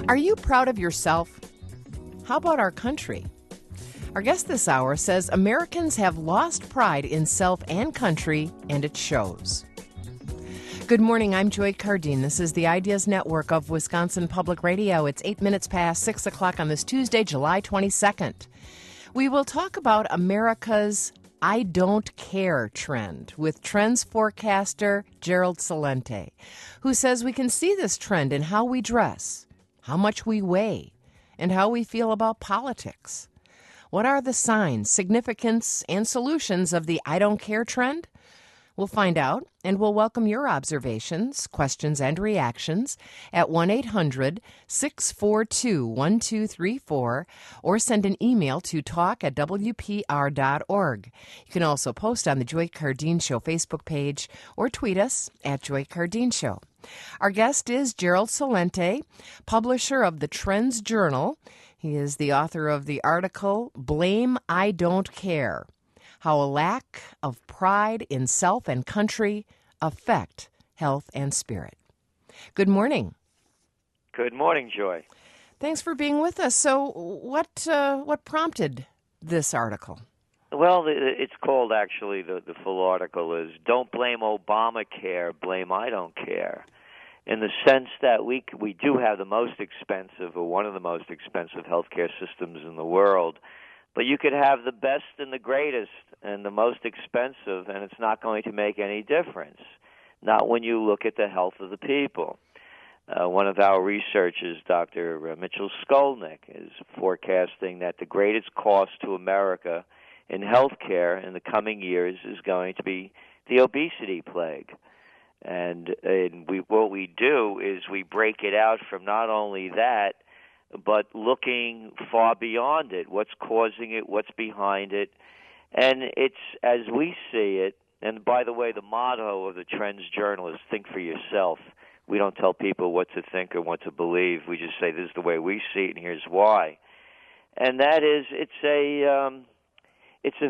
Are you proud of yourself? How about our country? Our guest this hour says Americans have lost pride in self and country, and it shows. Good morning, I'm Joy Cardine. This is the Ideas Network of Wisconsin Public Radio. It's 8 minutes past 6 o'clock on this Tuesday, July 22nd. We will talk about America's I don't care trend with trends forecaster Gerald Celente, who says we can see this trend in how we dress, how much we weigh, and how we feel about politics. What are the signs, significance, and solutions of the I don't care trend? We'll find out, and we'll welcome your observations, questions, and reactions at 1-800-642-1234 or send an email to talk@wpr.org. You can also post on the Joy Cardine Show Facebook page or tweet us at Joy Cardine Show. Our guest is Gerald Celente, publisher of the TrendsJournal. He is the author of the article, Blame I Don't Care: How a Lack of Pride in Self and Country Affect Health and Spirit. Good morning. Good morning, Joy. Thanks for being with us. So what prompted this article? Well, it's called, actually, the full article is Don't Blame Obamacare, Blame I Don't Care, in the sense that we do have the most expensive, or one of the most expensive healthcare systems in the world. But you could have the best and the greatest and the most expensive, and it's not going to make any difference, not when you look at the health of the people. One of our researchers, Dr. Mitchell Skolnick, is forecasting that the greatest cost to America in healthcare in the coming years is going to be the obesity plague. And what we do is we break it out from not only that, but looking far beyond it, what's causing it, what's behind it. And it's, as we see it, and by the way, the motto of the TrendsJournal is think for yourself. We don't tell people what to think or what to believe. We just say this is the way we see it, and here's why. And that is, it's a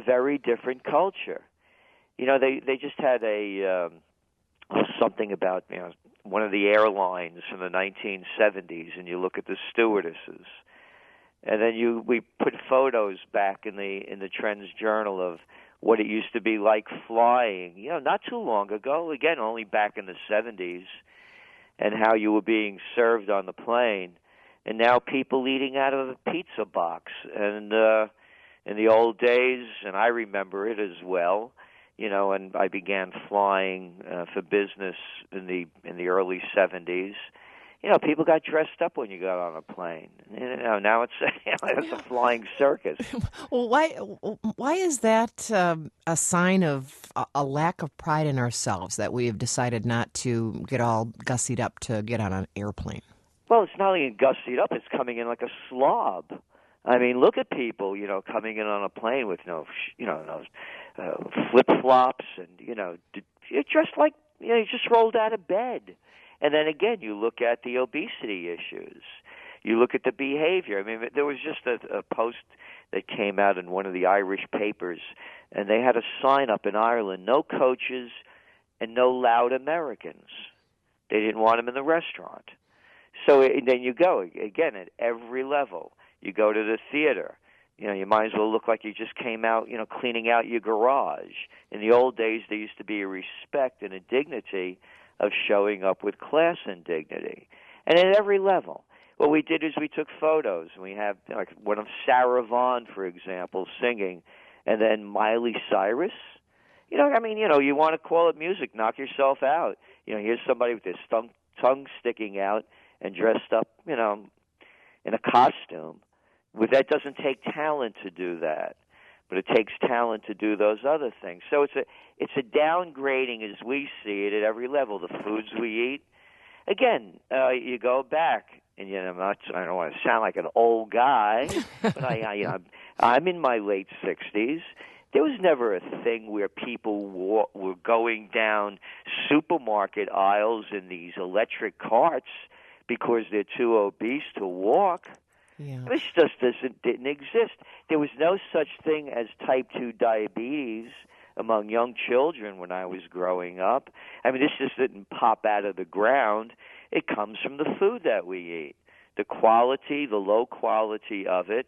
very different culture. You know, they just had something about, one of the airlines from the 1970s, and you look at the stewardesses, and then we put photos back in the TrendsJournal of what it used to be like flying, not too long ago, again, only back in the 70s, and how you were being served on the plane, and now people eating out of a pizza box. And in the old days, and I remember it as well, and I began flying for business in the early 70s. People got dressed up when you got on a plane. Now it's a flying circus. Well, why is that a sign of a lack of pride in ourselves that we have decided not to get all gussied up to get on an airplane? Well, it's not only gussied up; it's coming in like a slob. I mean, look at people, coming in on a plane with flip-flops, and you're dressed like you just rolled out of bed. And then again, you look at the obesity issues. You look at the behavior. I mean, there was just a post that came out in one of the Irish papers, and they had a sign up in Ireland: no coaches and no loud Americans. They didn't want them in the restaurant. So then you go again at every level. You go to the theater. You might as well look like you just came out, cleaning out your garage. In the old days, there used to be a respect and a dignity of showing up with class and dignity. And at every level, what we did is we took photos. And we have like one of Sarah Vaughan, for example, singing, and then Miley Cyrus. You want to call it music, knock yourself out. Here's somebody with their tongue sticking out and dressed up, in a costume. That doesn't take talent to do that, but it takes talent to do those other things. So it's a downgrading as we see it at every level. The foods we eat. Again, you go back, and I don't want to sound like an old guy, but I'm in my late 60s. There was never a thing where people were going down supermarket aisles in these electric carts because they're too obese to walk. Yeah. This just didn't exist. There was no such thing as type 2 diabetes among young children when I was growing up. I mean, this just didn't pop out of the ground. It comes from the food that we eat. the quality, the low quality of it,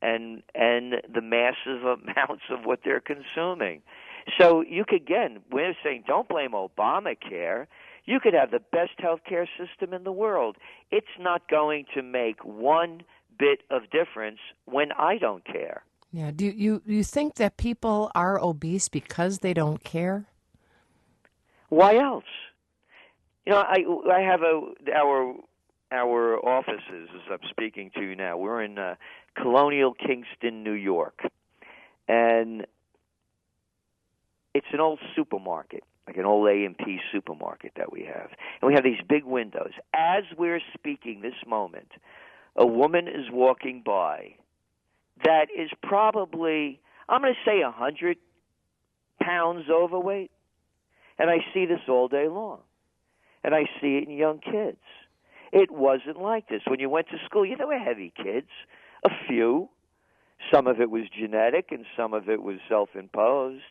and the massive amounts of what they're consuming. So you could, again, we're saying don't blame Obamacare. You could have the best healthcare system in the world. It's not going to make one bit of difference when I don't care. Yeah. Do you think that people are obese because they don't care? Why else? You know, I have our offices, as I'm speaking to you now. We're in Colonial Kingston, New York, and it's an old supermarket, like an old A&P supermarket that we have. And we have these big windows. As we're speaking this moment, a woman is walking by that is probably, I'm going to say 100 pounds overweight. And I see this all day long. And I see it in young kids. It wasn't like this. When you went to school, there were heavy kids, a few. Some of it was genetic and some of it was self-imposed.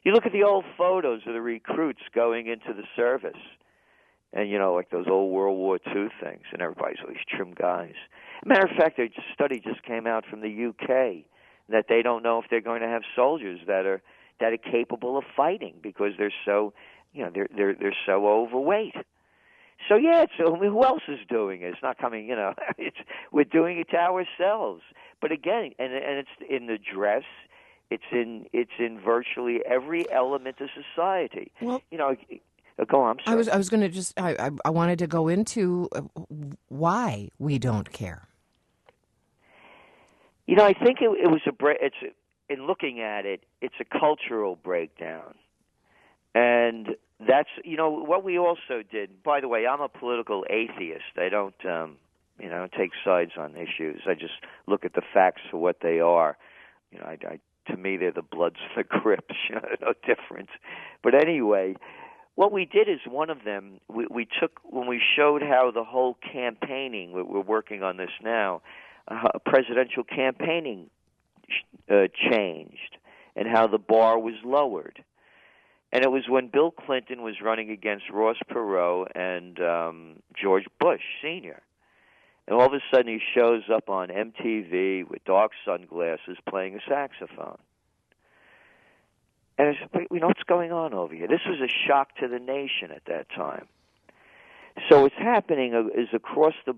You look at the old photos of the recruits going into the service, and, like those old World War II things, and everybody's all these trim guys. Matter of fact, a study just came out from the UK that they don't know if they're going to have soldiers that are capable of fighting because they're so, they're so overweight. So who else is doing it? It's not coming, we're doing it to ourselves. But again, and it's in the dress. It's in virtually every element of society. Well, go on. I'm sorry. I was going to I wanted to go into why we don't care. I think it was in looking at it, it's a cultural breakdown, and that's what we also did. By the way, I'm a political atheist. I don't take sides on issues. I just look at the facts for what they are. To me, they're the Bloods and the Crips, no difference. But anyway, what we did is one of them, we took, when we showed how the whole campaigning, we're working on this now, presidential campaigning changed and how the bar was lowered. And it was when Bill Clinton was running against Ross Perot and George Bush Sr., and all of a sudden he shows up on MTV with dark sunglasses playing a saxophone. And I said, what's going on over here? This was a shock to the nation at that time. So what's happening is across the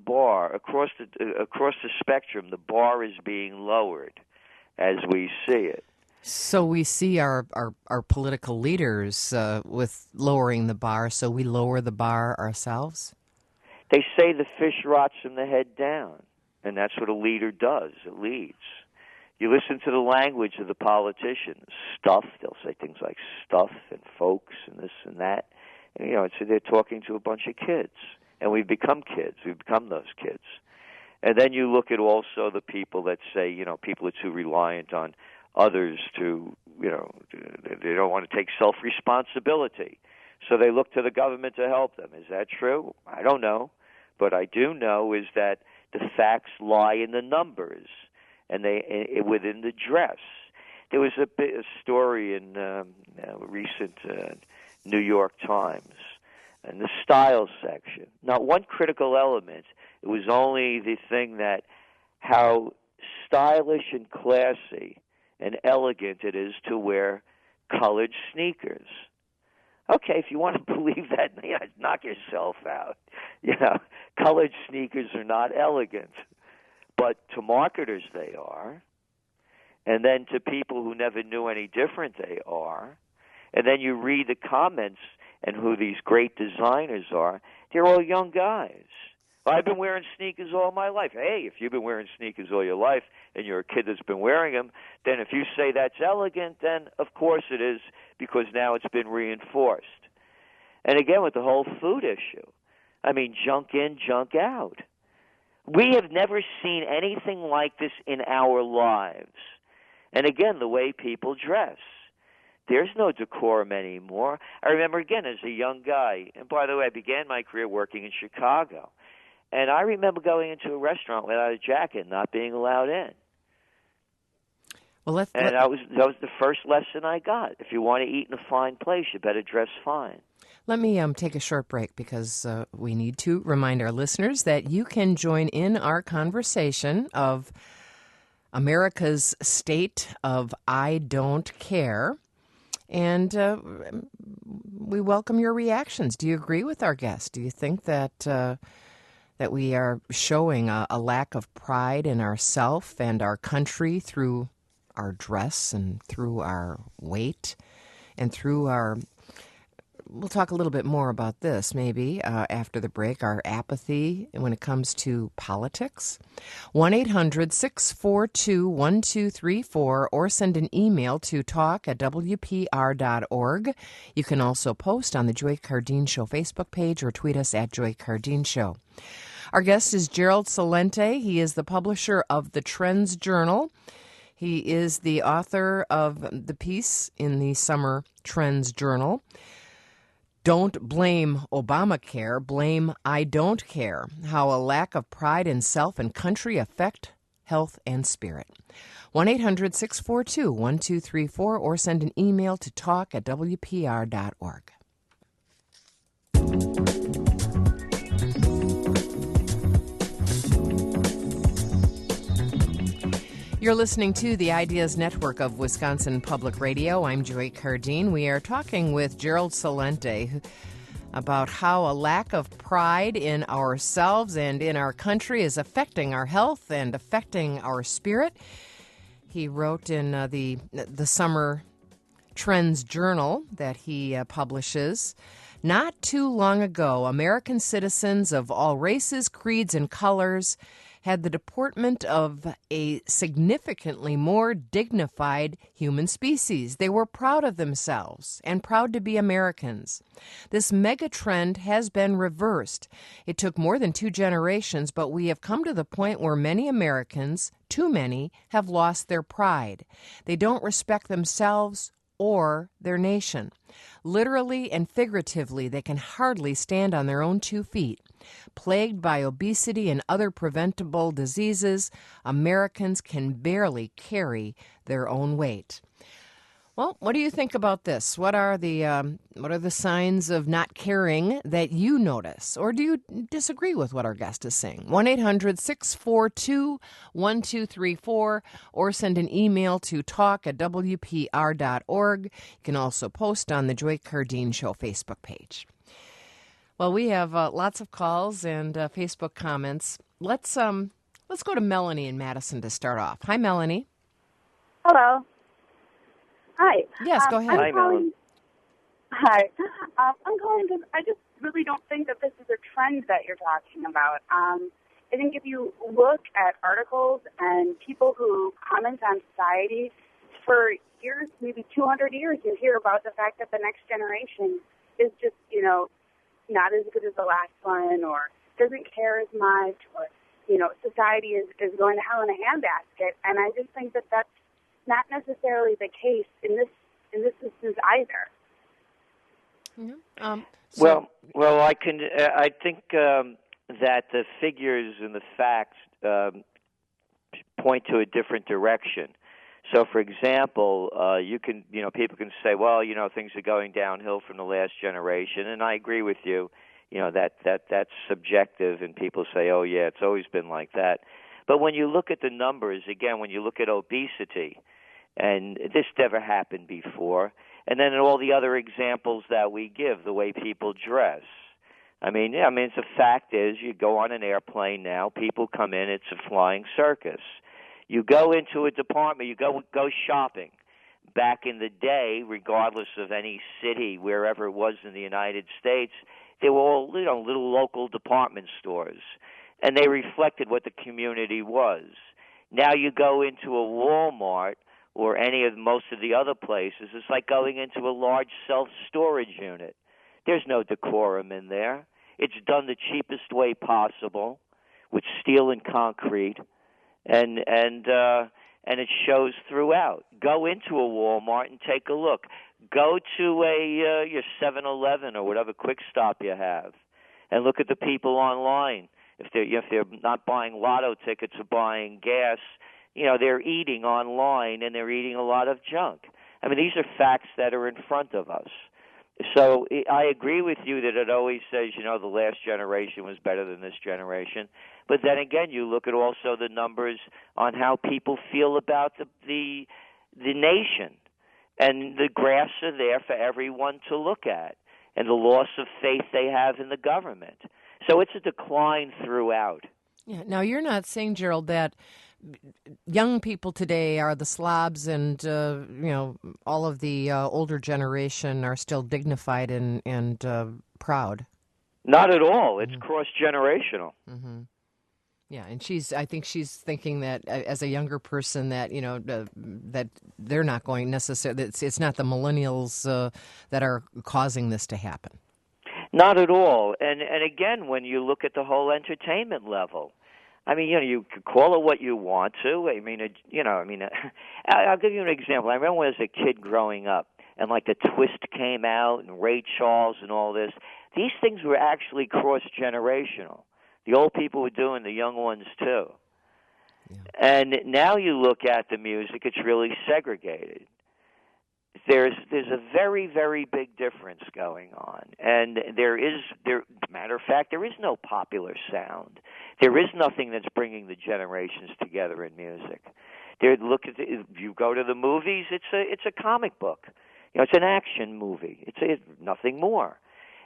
spectrum, the bar is being lowered as we see it. So we see our political leaders with lowering the bar, so we lower the bar ourselves? They say the fish rots from the head down, and that's what a leader does. It leads. You listen to the language of the politicians. Stuff, they'll say things like stuff and folks and this and that. And, so they're talking to a bunch of kids. And we've become kids. We've become those kids. And then you look at also the people that say, people are too reliant on others to, they don't want to take self-responsibility. So they look to the government to help them. Is that true? I don't know. But I do know is that the facts lie in the numbers and within the dress. There was a story in recent New York Times in the style section. Not one critical element. It was only the thing that how stylish and classy and elegant it is to wear colored sneakers. Okay, if you want to believe that, knock yourself out. Colored sneakers are not elegant, but to marketers they are, and then to people who never knew any different they are, and then you read the comments and who these great designers are. They're all young guys. I've been wearing sneakers all my life. Hey, if you've been wearing sneakers all your life and you're a kid that's been wearing them, then if you say that's elegant, then of course it is because now it's been reinforced. And again, with the whole food issue, junk in, junk out. We have never seen anything like this in our lives. And again, the way people dress. There's no decorum anymore. I remember, again, as a young guy, and by the way, I began my career working in Chicago. And I remember going into a restaurant without a jacket, not being allowed in. Well, And that was the first lesson I got. If you want to eat in a fine place, you better dress fine. let me take a short break because we need to remind our listeners that you can join in our conversation of America's state of I don't care. And we welcome your reactions. Do you agree with our guest? Do you think that that we are showing a lack of pride in ourself and our country through our dress and through our weight and through our... We'll talk a little bit more about this maybe after the break, our apathy when it comes to politics. 1-800-642-1234 or send an email to talk@wpr.org. You can also post on the Joy Cardine Show Facebook page or tweet us at Joy Cardine Show. Our guest is Gerald Celente. He is the publisher of the TrendsJournal. He is the author of the piece in the summer TrendsJournal. Don't blame Obamacare, blame I don't care. How a lack of pride in self and country affect health and spirit. 1-800-642-1234 or send an email to talk@wpr.org. You're listening to the Ideas Network of Wisconsin Public Radio. I'm Joy Cardine. We are talking with Gerald Celente about how a lack of pride in ourselves and in our country is affecting our health and affecting our spirit. He wrote in the summer TrendsJournal that he publishes. Not too long ago, American citizens of all races, creeds, and colors had the deportment of a significantly more dignified human species. They were proud of themselves and proud to be Americans. This mega trend has been reversed. It took more than 2 generations, but we have come to the point where many Americans, too many, have lost their pride. They don't respect themselves or their nation. Literally and figuratively, they can hardly stand on their own 2 feet. Plagued by obesity and other preventable diseases, Americans can barely carry their own weight. Well, what do you think about this? What are the signs of not caring that you notice? Or do you disagree with what our guest is saying? 1-800-642-1234 or send an email to talk@wpr.org. You can also post on the Joy Cardine Show Facebook page. Well, we have lots of calls and Facebook comments. Let's go to Melanie in Madison to start off. Hi, Melanie. Hello. Hi. Yes, go ahead. Hi, Melanie. Hi. I'm calling because I just really don't think that this is a trend that you're talking about. I think if you look at articles and people who comment on society for years, maybe 200 years, you hear about the fact that the next generation is just, not as good as the last one or doesn't care as much or, society is going to hell in a handbasket. And I just think that that's not necessarily the case in this instance either. Mm-hmm. Well, I think that the figures and the facts point to a different direction. So, for example, people can say, well, things are going downhill from the last generation, and I agree with you. That's subjective, and people say, oh yeah, it's always been like that. But when you look at the numbers, again, when you look at obesity, and this never happened before, and then all the other examples that we give, the way people dress. It's a fact is you go on an airplane now, people come in, it's a flying circus. You go into a department, you go shopping. Back in the day, regardless of any city, wherever it was in the United States, they were all little local department stores, and they reflected what the community was. Now you go into a Walmart or most of the other places, it's like going into a large self-storage unit. There's no decorum in there. It's done the cheapest way possible with steel and concrete. And it shows throughout. Go into a Walmart and take a look. Go to your 7-Eleven or whatever quick stop you have, and look at the people online. If they're not buying lotto tickets or buying gas, they're eating online and they're eating a lot of junk. I mean, these are facts that are in front of us. So I agree with you that it always says, the last generation was better than this generation. But then again, you look at also the numbers on how people feel about the nation. And the graphs are there for everyone to look at, and the loss of faith they have in the government. So it's a decline throughout. Yeah. Now, you're not saying, Gerald, that young people today are the slobs and, all of the older generation are still dignified and proud. Not at all. It's cross-generational. Mm-hmm. Yeah, and I think she's thinking that as a younger person that, that they're not going necessarily, it's not the millennials that are causing this to happen. Not at all. And again, when you look at the whole entertainment level, I mean, you could call it what you want to. I mean, I'll give you an example. I remember when I was a kid growing up, and like the Twist came out, and Ray Charles, and all this. These things were actually cross-generational. The old people were doing the young ones too. Yeah. And now you look at the music; it's really segregated. There's a very, very big difference going on, and matter of fact, there is no popular sound. There is nothing that's bringing the generations together in music. If you go to the movies, it's a comic book. It's an action movie. It's nothing more.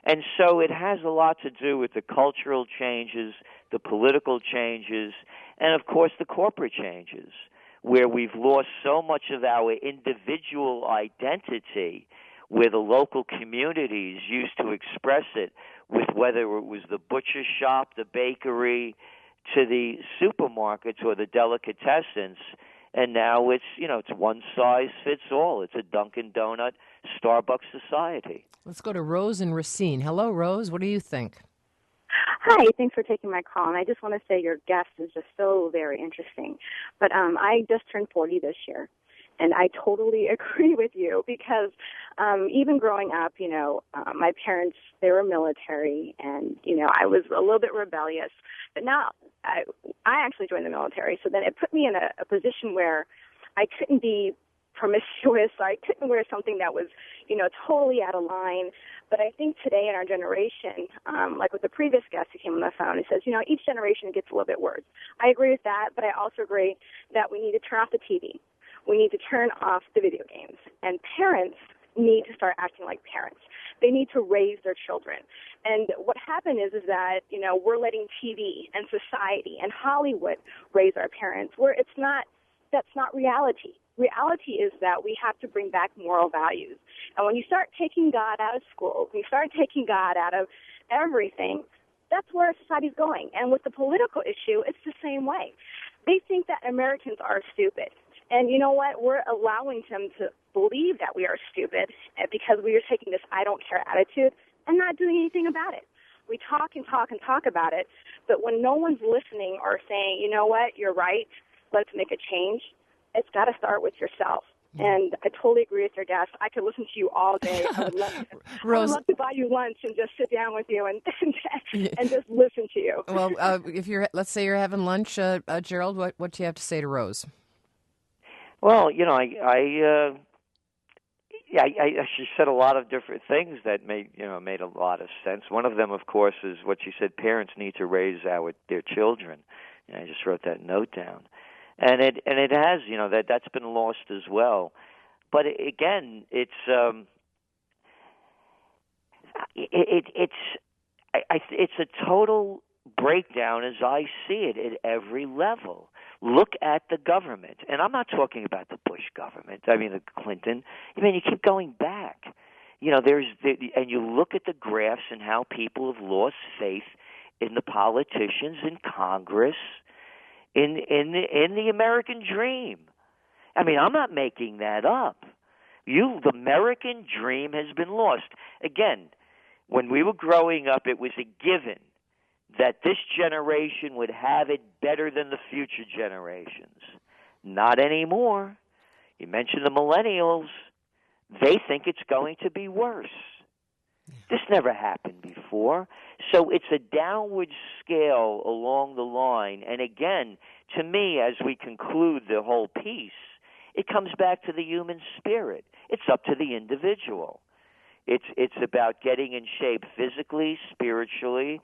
And so it has a lot to do with the cultural changes, the political changes, and of course the corporate changes, where we've lost so much of our individual identity, where the local communities used to express it with whether it was the butcher shop, the bakery, to the supermarkets or the delicatessens. And now it's one size fits all. It's a Dunkin' Donut, Starbucks society. Let's go to Rose and Racine. Hello, Rose. What do you think? Hi, thanks for taking my call. And I just want to say your guest is just so very interesting. But I just turned 40 this year, and I totally agree with you because even growing up, my parents, they were military, and, I was a little bit rebellious. But now I actually joined the military, so then it put me in a position where I couldn't be promiscuous. I couldn't wear something that was, totally out of line. But I think today in our generation, like with the previous guest who came on the phone, it says, each generation gets a little bit worse. I agree with that, but I also agree that we need to turn off the TV. We need to turn off the video games. And parents need to start acting like parents. They need to raise their children. And what happened is that, we're letting TV and society and Hollywood raise our parents, where that's not reality. Reality is that we have to bring back moral values. And when you start taking God out of school, when you start taking God out of everything, that's where society's going. And with the political issue, it's the same way. They think that Americans are stupid. And you know what? We're allowing them to believe that we are stupid because we are taking this I don't care attitude and not doing anything about it. We talk and talk and talk about it, but when no one's listening or saying, you know what, you're right, let's make a change, it's got to start with yourself. And I totally agree with your guest. I could listen to you all day. I would love to buy you lunch and just sit down with you and just listen to you. Well, let's say you're having lunch, Gerald, what do you have to say to Rose? Well, she said a lot of different things that made a lot of sense. One of them, of course, is what she said: parents need to raise their children. And I just wrote that note down. And it has, that's been lost as well. But again, it's a total breakdown as I see it at every level. Look at the government, and I'm not talking about the Bush government. I mean the Clinton. You keep going back. And you look at the graphs and how people have lost faith in the politicians in Congress. In the American dream. I'm not making that up. The American dream has been lost. Again, when we were growing up, it was a given that this generation would have it better than the future generations. Not anymore. You mentioned the millennials. They think it's going to be worse. This never happened before. So it's a downward scale along the line. And again, to me, as we conclude the whole piece, it comes back to the human spirit. It's up to the individual. It's about getting in shape physically, spiritually,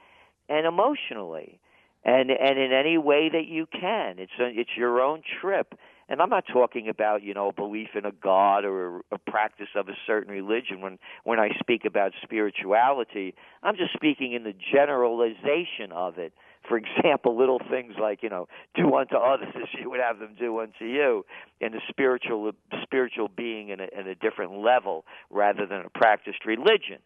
and emotionally, and in any way that you can. It's your own trip. And I'm not talking about, belief in a God or a practice of a certain religion. When I speak about spirituality, I'm just speaking in the generalization of it. For example, little things like, do unto others as you would have them do unto you, and the spiritual being in a different level rather than a practiced religion.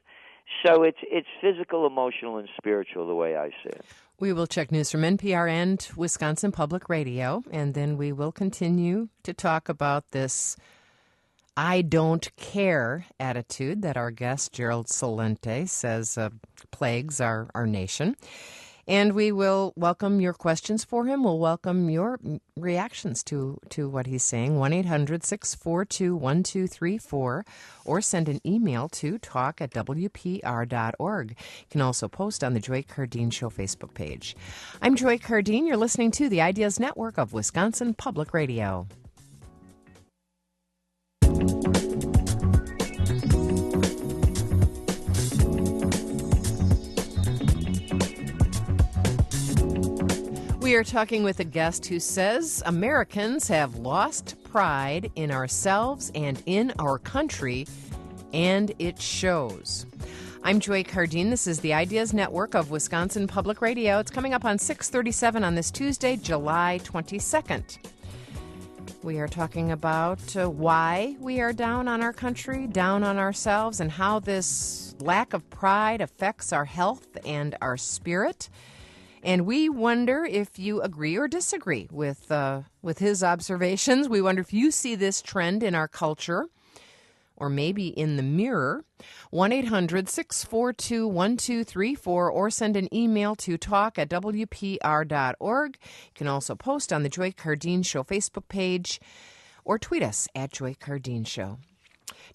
So it's physical, emotional, and spiritual the way I see it. We will check news from NPR and Wisconsin Public Radio, and then we will continue to talk about this I don't care attitude that our guest, Gerald Celente, says plagues our nation. And we will welcome your questions for him. We'll welcome your reactions to what he's saying. 1-800-642-1234, or send an email to talk@wpr.org. You can also post on the Joy Cardine Show Facebook page. I'm Joy Cardine. You're listening to the Ideas Network of Wisconsin Public Radio. We are talking with a guest who says Americans have lost pride in ourselves and in our country, and it shows. I'm Joy Cardine. This is the Ideas Network of Wisconsin Public Radio. It's coming up on 6:37 on this Tuesday, July 22nd. We are talking about why we are down on our country, down on ourselves, and how this lack of pride affects our health and our spirit. And we wonder if you agree or disagree with his observations. We wonder if you see this trend in our culture or maybe in the mirror. 1-800-642-1234, or send an email to talk@wpr.org. You can also post on the Joy Cardine Show Facebook page or tweet us at Joy Cardine Show.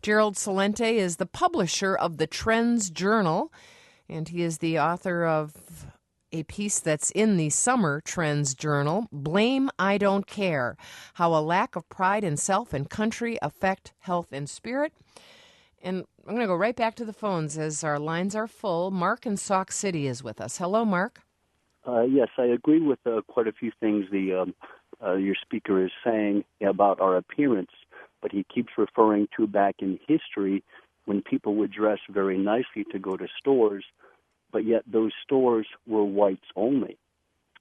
Gerald Celente is the publisher of the TrendsJournal, and he is the author of a piece that's in the summer TrendsJournal, Blame I Don't Care, How a Lack of Pride in Self and Country Affect Health and Spirit. And I'm going to go right back to the phones as our lines are full. Mark in Sauk City is with us. Hello, Mark. Yes, I agree with quite a few things your speaker is saying about our appearance, but he keeps referring to back in history when people would dress very nicely to go to stores, but yet those stores were whites only.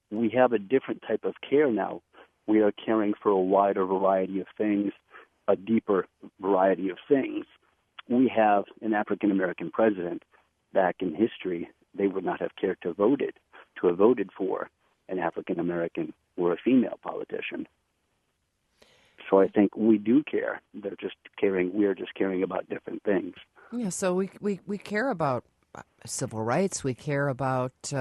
We have a different type of care now. We are caring for a wider variety of things, a deeper variety of things. We have an African-American president. Back in history, they would not have cared to have voted for an African-American or a female politician. So I think we do care. We're just caring about different things. Yeah, so we care about civil rights. We care about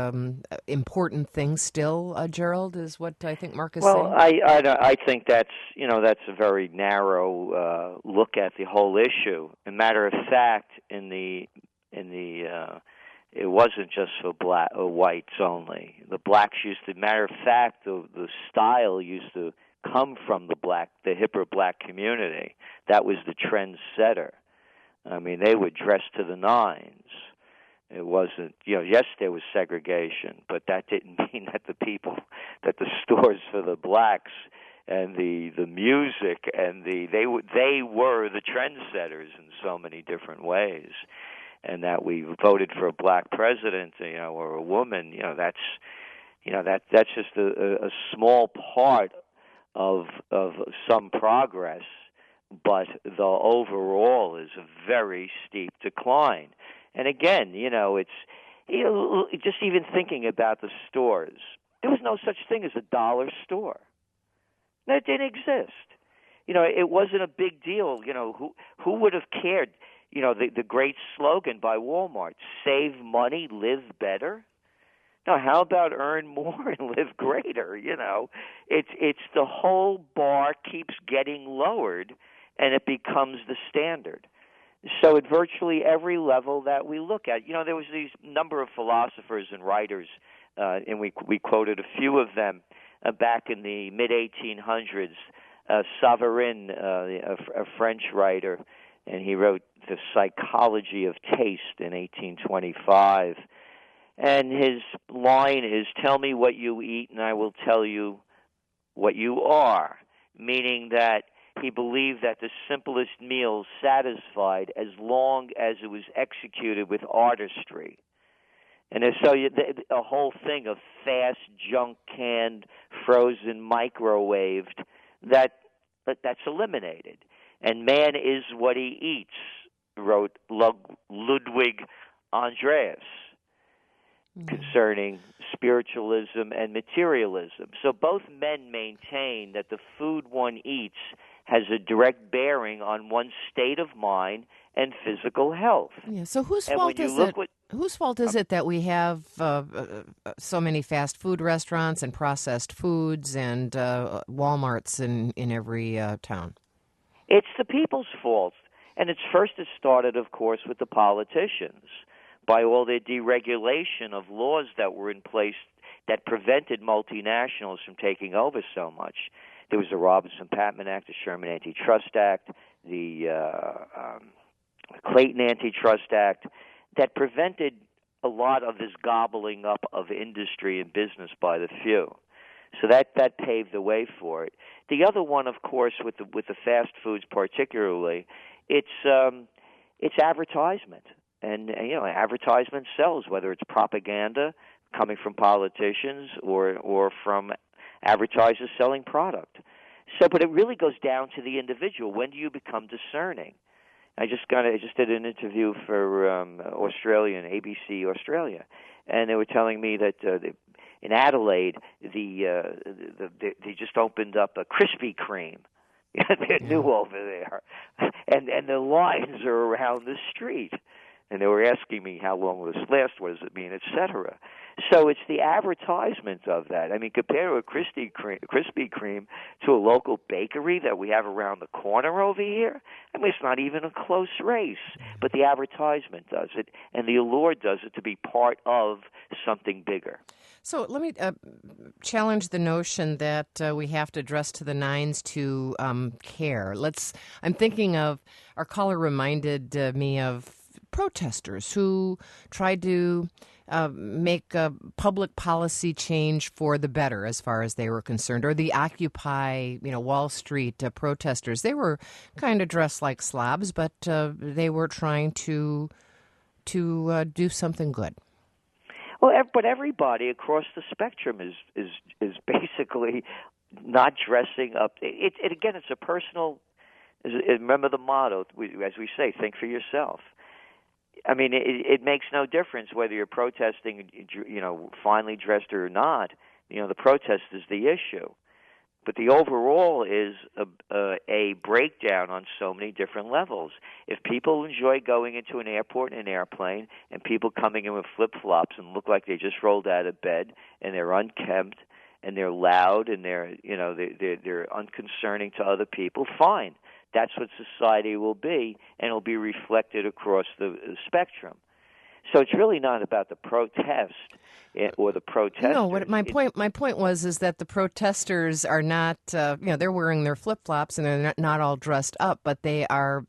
important things still, Gerald, is what I think Mark is saying. Well, I think that's a very narrow look at the whole issue. As a matter of fact, it wasn't just for whites only. The blacks matter of fact, the style used to come from the hipper black community. That was the trendsetter. I mean, they would dress to the nines. It wasn't, yes, there was segregation, but that didn't mean that the stores for the blacks and the music and they were the trendsetters in so many different ways, and that we voted for a black president, or a woman, that's just a small part of some progress, but the overall is a very steep decline. And again, it's just even thinking about the stores. There was no such thing as a dollar store. That didn't exist. It wasn't a big deal. Who would have cared? The great slogan by Walmart: "Save money, live better." Now, how about earn more and live greater? It's the whole bar keeps getting lowered, and it becomes the standard. So at virtually every level that we look at, there was these number of philosophers and writers, and we quoted a few of them back in the mid-1800s. Savarin, a French writer, and he wrote The Psychology of Taste in 1825. And his line is, "Tell me what you eat, and I will tell you what you are," meaning that he believed that the simplest meal satisfied as long as it was executed with artistry. And so a whole thing of fast, junk, canned, frozen, microwaved, that's eliminated. And man is what he eats, wrote Ludwig Andreas concerning spiritualism and materialism. So both men maintain that the food one eats has a direct bearing on one's state of mind and physical health. Yeah. So whose fault is it? Whose fault is it that we have so many fast food restaurants and processed foods and Walmarts in every town? It's the people's fault. And it's first it started, of course, with the politicians, by all the deregulation of laws that were in place that prevented multinationals from taking over so much. There was the Robinson-Patman Act, the Sherman Antitrust Act, the Clayton Antitrust Act, that prevented a lot of this gobbling up of industry and business by the few. So that paved the way for it. The other one, of course, with the fast foods particularly, it's advertisement, and advertisement sells, whether it's propaganda coming from politicians or from advertisers selling product. So, but it really goes down to the individual. When do you become discerning? I just did an interview for Australia and ABC Australia, and they were telling me that in Adelaide, they just opened up a Krispy Kreme. They're new over there, and the lines are around the street. And they were asking me how long will this last, what does it mean, etc. So it's the advertisement of that. I mean, compare a Krispy Kreme to a local bakery that we have around the corner over here. I mean, it's not even a close race, but the advertisement does it, and the allure does it to be part of something bigger. So let me challenge the notion that we have to dress to the nines to care. I'm thinking of, our caller reminded me of protesters who tried to make a public policy change for the better as far as they were concerned, or the Occupy, Wall Street protesters. They were kind of dressed like slobs, but they were trying to do something good. Well, but everybody across the spectrum is basically not dressing up. It's a personal. Remember the motto, as we say, think for yourself. I mean, it makes no difference whether you're protesting, finely dressed or not. The protest is the issue. But the overall is a breakdown on so many different levels. If people enjoy going into an airport in an airplane, and people coming in with flip-flops and look like they just rolled out of bed, and they're unkempt, and they're loud, and they're unconcerning to other people, fine. That's what society will be, and it'll be reflected across the spectrum. So it's really not about the protest or the protesters. No, my point was that the protesters are not, they're wearing their flip-flops and they're not all dressed up, but they are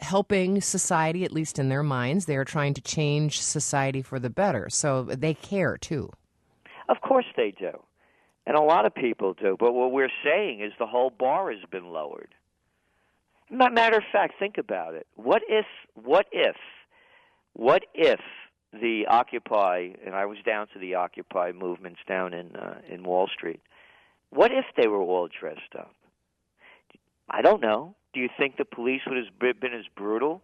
helping society, at least in their minds. They are trying to change society for the better, so they care too. Of course they do. And a lot of people do. But what we're saying is the whole bar has been lowered. Matter of fact, think about it. What if the Occupy, and I was down to the Occupy movements down in Wall Street, what if they were all dressed up? I don't know. Do you think the police would have been as brutal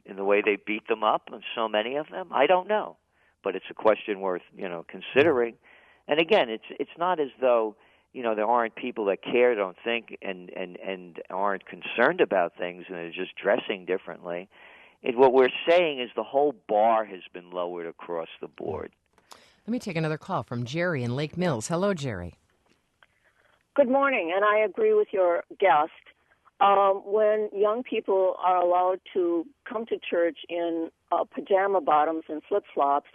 in the way they beat them up, and so many of them? I don't know. But it's a question worth, considering. And again, it's not as though, there aren't people that care, don't think, and aren't concerned about things, and they're just dressing differently. What we're saying is the whole bar has been lowered across the board. Let me take another call from Jerry in Lake Mills. Hello, Jerry. Good morning, and I agree with your guest. when young people are allowed to come to church in pajama bottoms and flip-flops,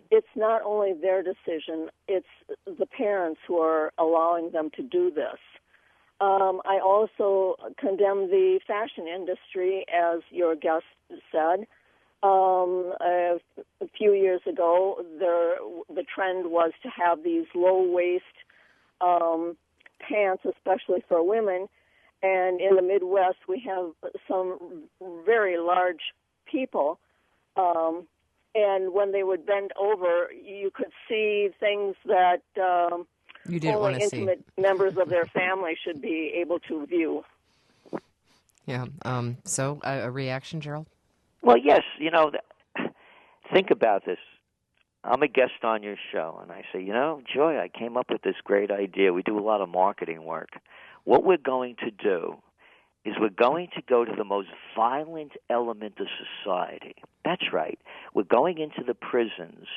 it's not only their decision, it's the parents who are allowing them to do this. I also condemn the fashion industry, as your guest said. A few years ago, the trend was to have these low-waist pants, especially for women. And in the Midwest, we have some very large people. And when they would bend over, you could see things that you didn't only want to see. intimate members of their family should be able to view. Yeah. So a reaction, Gerald? Well, yes. Think about this. I'm a guest on your show, and I say, Joy, I came up with this great idea. We do a lot of marketing work. What we're going to do is we're going to go to the most violent element of society. That's right. We're going into the prisons,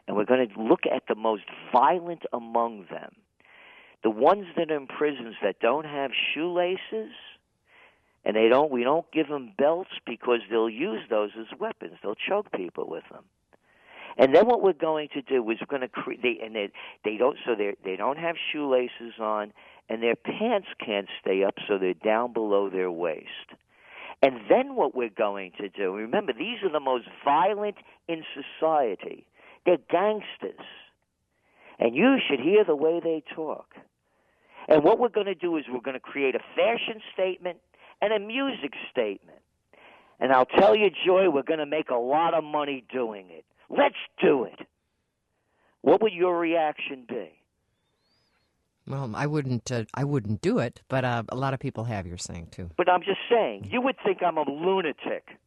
and we're going to look at the most violent among them. The ones that are in prisons that don't have shoelaces, and we don't give them belts because they'll use those as weapons. They'll choke people with them. And then what we're going to do is we're going to create, they don't have shoelaces on, and their pants can't stay up, so they're down below their waist. And then what we're going to do, remember, these are the most violent in society. They're gangsters. And you should hear the way they talk. And what we're going to do is we're going to create a fashion statement and a music statement. And I'll tell you, Joy, we're going to make a lot of money doing it. Let's do it. What would your reaction be? Well, I wouldn't do it, but a lot of people have, you're saying, too. But I'm just saying, you would think I'm a lunatic,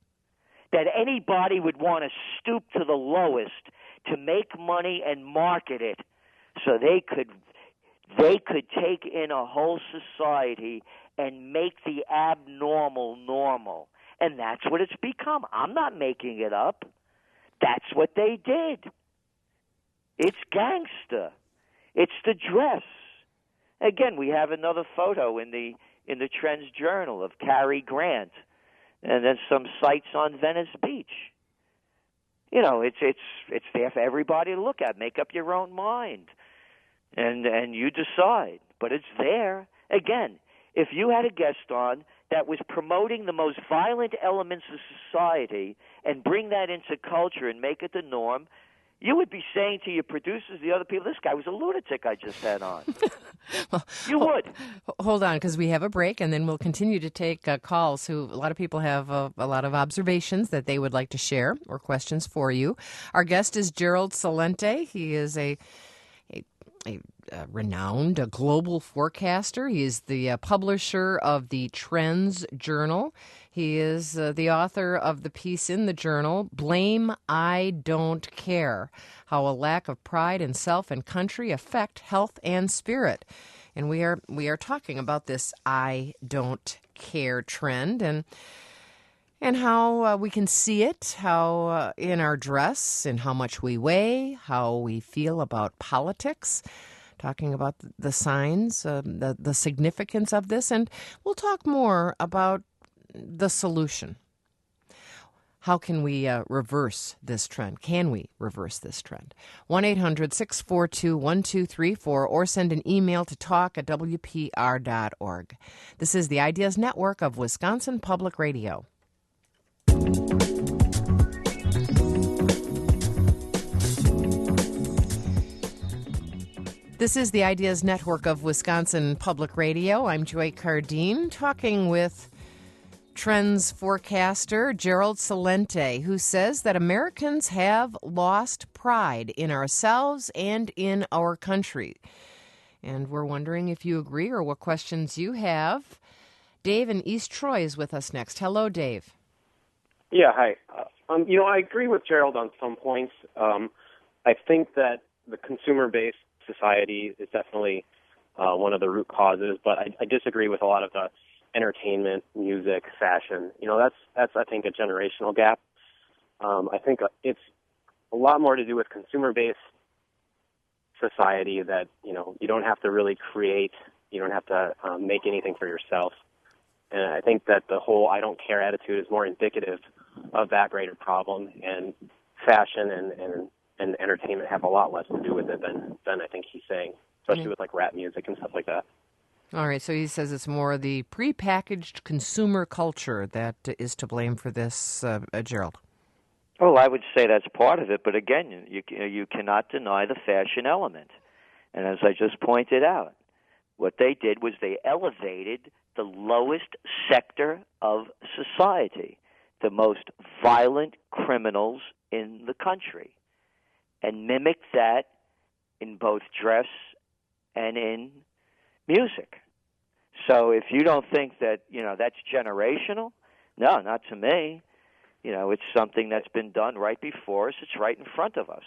that anybody would want to stoop to the lowest to make money and market it so they could take in a whole society and make the abnormal normal. And that's what it's become. I'm not making it up. That's what they did. It's gangster. It's the dress. Again, we have another photo in the TrendsJournal of Cary Grant, and then some sights on Venice Beach. It's there for everybody to look at. Make up your own mind, and you decide. But it's there. Again, if you had a guest on that was promoting the most violent elements of society and bring that into culture and make it the norm, you would be saying to your producers, the other people, this guy was a lunatic I just had on. Well, you would. Hold on, because we have a break, and then we'll continue to take calls. A lot of people have a lot of observations that they would like to share or questions for you. Our guest is Gerald Celente. He is a renowned global forecaster. He is the publisher of the TrendsJournal. He is the author of the piece in the journal, Blame I Don't Care, How a Lack of Pride in Self and Country Affect Health and Spirit. And we are talking about this I don't care trend and how we can see it, how in our dress, and how much we weigh, how we feel about politics, talking about the signs, the significance of this, and we'll talk more about the solution. How can we reverse this trend? Can we reverse this trend? 1-800-642-1234 or send an email to talk@wpr.org. This is the Ideas Network of Wisconsin Public Radio. This is the Ideas Network of Wisconsin Public Radio. I'm Joy Cardine, talking with trends forecaster Gerald Celente, who says that Americans have lost pride in ourselves and in our country. And we're wondering if you agree or what questions you have. Dave in East Troy is with us next. Hello, Dave. Yeah, hi. I agree with Gerald on some points. I think that the consumer-based society is definitely one of the root causes, but I disagree with a lot of the entertainment, music, fashion. That's I think a generational gap. I think it's a lot more to do with consumer-based society that you don't have to really create, you don't have to make anything for yourself. And I think that the whole I don't care attitude is more indicative of that greater problem, and fashion and entertainment have a lot less to do with it than I think he's saying, especially with like rap music and stuff like that. All right, so he says it's more the prepackaged consumer culture that is to blame for this, Gerald. Well, I would say that's part of it, but again, you cannot deny the fashion element. And as I just pointed out, what they did was they elevated the lowest sector of society, the most violent criminals in the country, and mimicked that in both dress and in music. So if you don't think that, that's generational, no, not to me. It's something that's been done right before us. It's right in front of us.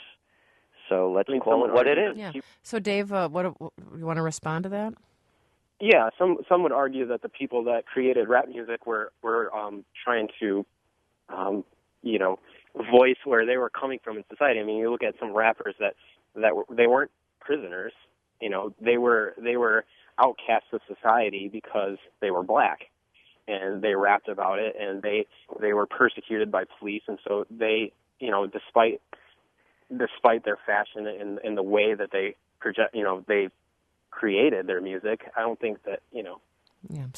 So let's call it what it is. Yeah. So Dave, what you want to respond to that? Yeah, some would argue that the people that created rap music were trying to, voice where they were coming from in society. I mean, you look at some rappers that they weren't prisoners. They were outcasts of society because they were black, and they rapped about it, and they were persecuted by police, and so they, despite their fashion and the way that they project, they created their music, I don't think that, Yeah.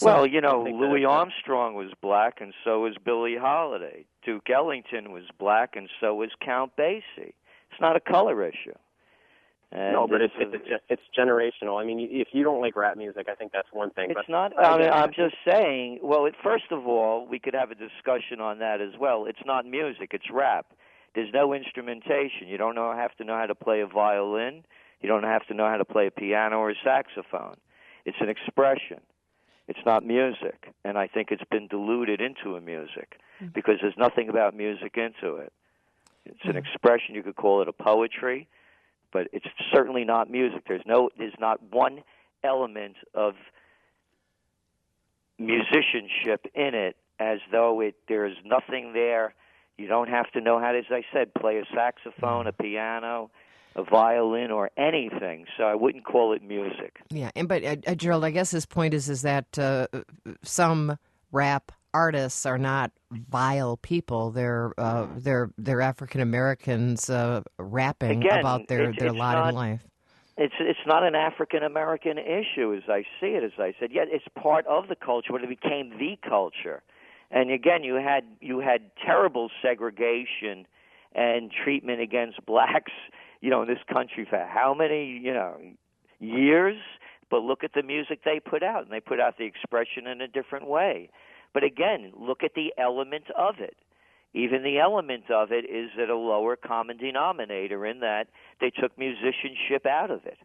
Well, Louis Armstrong was black, and so was Billie Holiday. Duke Ellington was black, and so was Count Basie. It's not a color issue. And no, but it's generational. I mean, if you don't like rap music, I think that's one thing. It's but not. I'm just saying. Well, first of all, we could have a discussion on that as well. It's not music; it's rap. There's no instrumentation. You don't have to know how to play a violin. You don't have to know how to play a piano or a saxophone. It's an expression. It's not music, and I think it's been diluted into a music because there's nothing about music into it. It's an expression. You could call it a poetry, but it's certainly not music. There's not one element of musicianship in it, as though there's nothing there. You don't have to know how to, as I said, play a saxophone, a piano, a violin, or anything. So I wouldn't call it music. Yeah, but Gerald, I guess his point is that some rap artists are not vile people. They're African Americans rapping about their lot in life. It's not an African American issue, as I see it. As I said, yet it's part of the culture, but it became the culture. And again, you had terrible segregation and treatment against blacks, in this country for how many, years? But look at the music they put out, and they put out the expression in a different way. But again, look at the element of it. Even the element of it is at a lower common denominator in that they took musicianship out of it.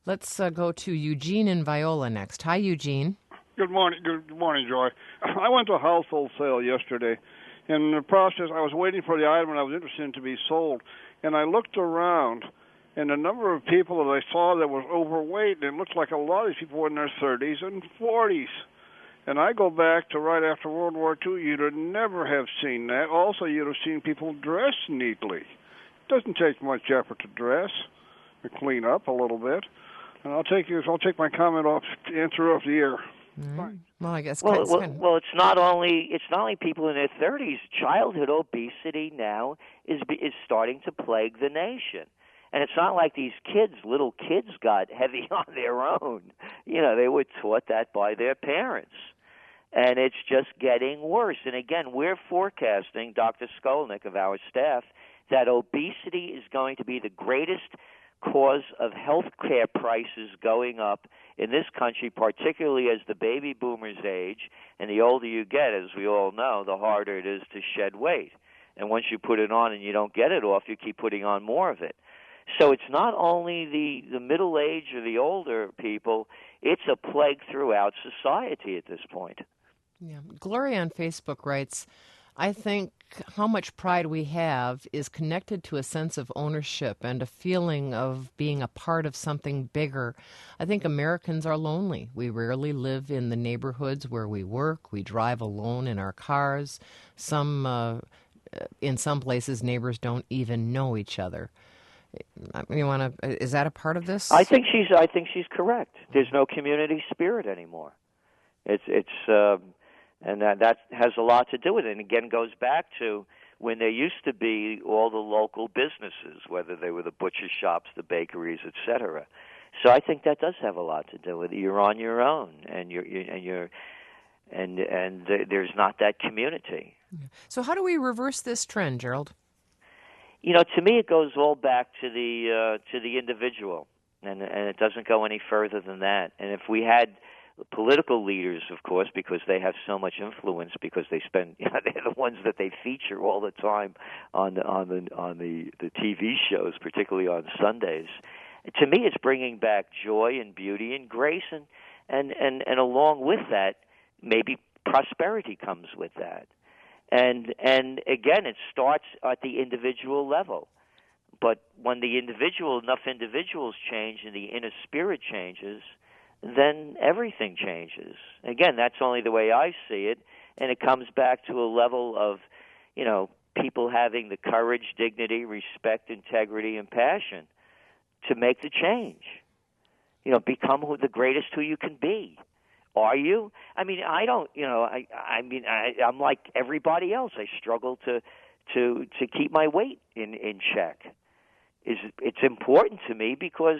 Let's go to Eugene and Viola next. Hi, Eugene. Good morning. Good morning, Joy. I went to a household sale yesterday. In the process, I was waiting for the item I was interested in to be sold, and I looked around, and the number of people that I saw that was overweight, and it looked like a lot of these people were in their 30s and 40s. And I go back to right after World War II, you'd have never have seen that. Also, you'd have seen people dress neatly. It doesn't take much effort to dress, to clean up a little bit. And I'll take my comment off, answer off the air. Mm. Well, I guess. Well, it's not only people in their 30s. Childhood obesity now is starting to plague the nation, and it's not like these little kids, got heavy on their own. They were taught that by their parents, and it's just getting worse. And again, we're forecasting, Dr. Skolnick of our staff, that obesity is going to be the greatest cause of health care prices going up in this country, particularly as the baby boomers age, and the older you get, as we all know, the harder it is to shed weight. And once you put it on and you don't get it off, you keep putting on more of it. So it's not only the middle age or the older people, it's a plague throughout society at this point. Yeah. Gloria on Facebook writes, I think how much pride we have is connected to a sense of ownership and a feeling of being a part of something bigger. I think Americans are lonely. We rarely live in the neighborhoods where we work. We drive alone in our cars. In some places, neighbors don't even know each other. Is that a part of this? I think she's correct. There's no community spirit anymore. And that has a lot to do with it. And again, goes back to when there used to be all the local businesses, whether they were the butcher shops, the bakeries, etc. So I think that does have a lot to do with it. You're on your own, and there's not that community. So how do we reverse this trend, Gerald? To me, it goes all back to the individual, and it doesn't go any further than that. And if we had political leaders, of course, because they have so much influence, because they spend, they're the ones that they feature all the time on the TV shows, particularly on Sundays. To me, it's bringing back joy and beauty and grace, and along with that, maybe prosperity comes with that. And again, it starts at the individual level. But when enough individuals change and the inner spirit changes, then everything changes. Again, that's only the way I see it, and it comes back to a level of, people having the courage, dignity, respect, integrity, and passion to make the change. Become the greatest who you can be. Are you? I mean, I don't. I'm like everybody else. I struggle to keep my weight in check. It's important to me because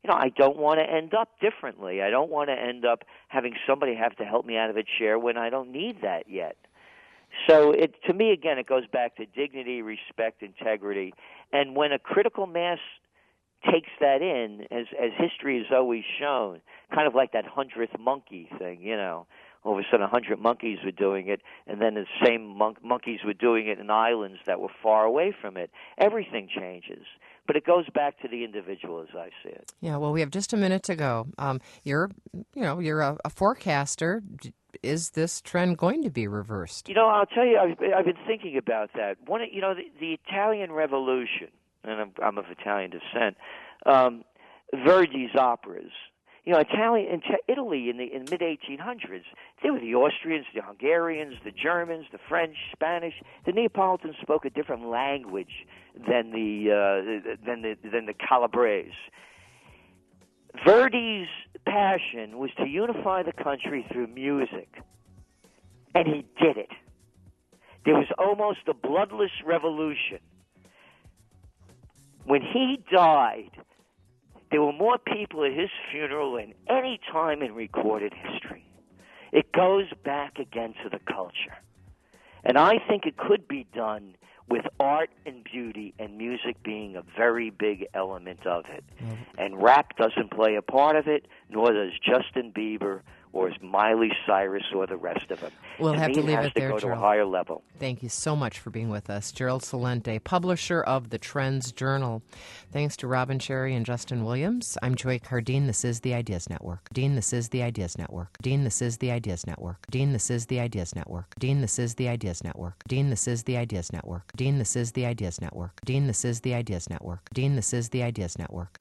I don't want to end up differently. I don't want to end up having somebody have to help me out of a chair when I don't need that yet. So to me, again, it goes back to dignity, respect, integrity. And when a critical mass takes that in, as history has always shown, kind of like that 100th monkey thing, all of a sudden 100 monkeys were doing it, and then the same monkeys were doing it in islands that were far away from it. Everything changes. But it goes back to the individual, as I see it. Yeah, well, we have just a minute to go. You're a forecaster. Is this trend going to be reversed? I'll tell you, I've been thinking about that. The Italian Revolution, and I'm of Italian descent, Verdi's operas. Italy in the mid-1800s, they were the Austrians, the Hungarians, the Germans, the French, Spanish. The Neapolitans spoke a different language than the Calabrese. Verdi's passion was to unify the country through music, and he did it. There was almost a bloodless revolution. When he died, there were more people at his funeral than any time in recorded history. It goes back again to the culture. And I think it could be done with art and beauty and music being a very big element of it. And rap doesn't play a part of it, nor does Justin Bieber or Miley Cyrus or the rest of them. We'll have to leave it there, Gerald. It has to go to a higher level. Thank you so much for being with us. Gerald Celente, publisher of the TrendsJournal. Thanks to Robin Cherry and Justin Williams. I'm Joy Cardine. This is the Ideas Network. This is the Ideas Network. This is the Ideas Network. This is the Ideas Network. This is the Ideas Network. This is the Ideas Network. This is the Ideas Network. This is the Ideas Network. This is the Ideas Network.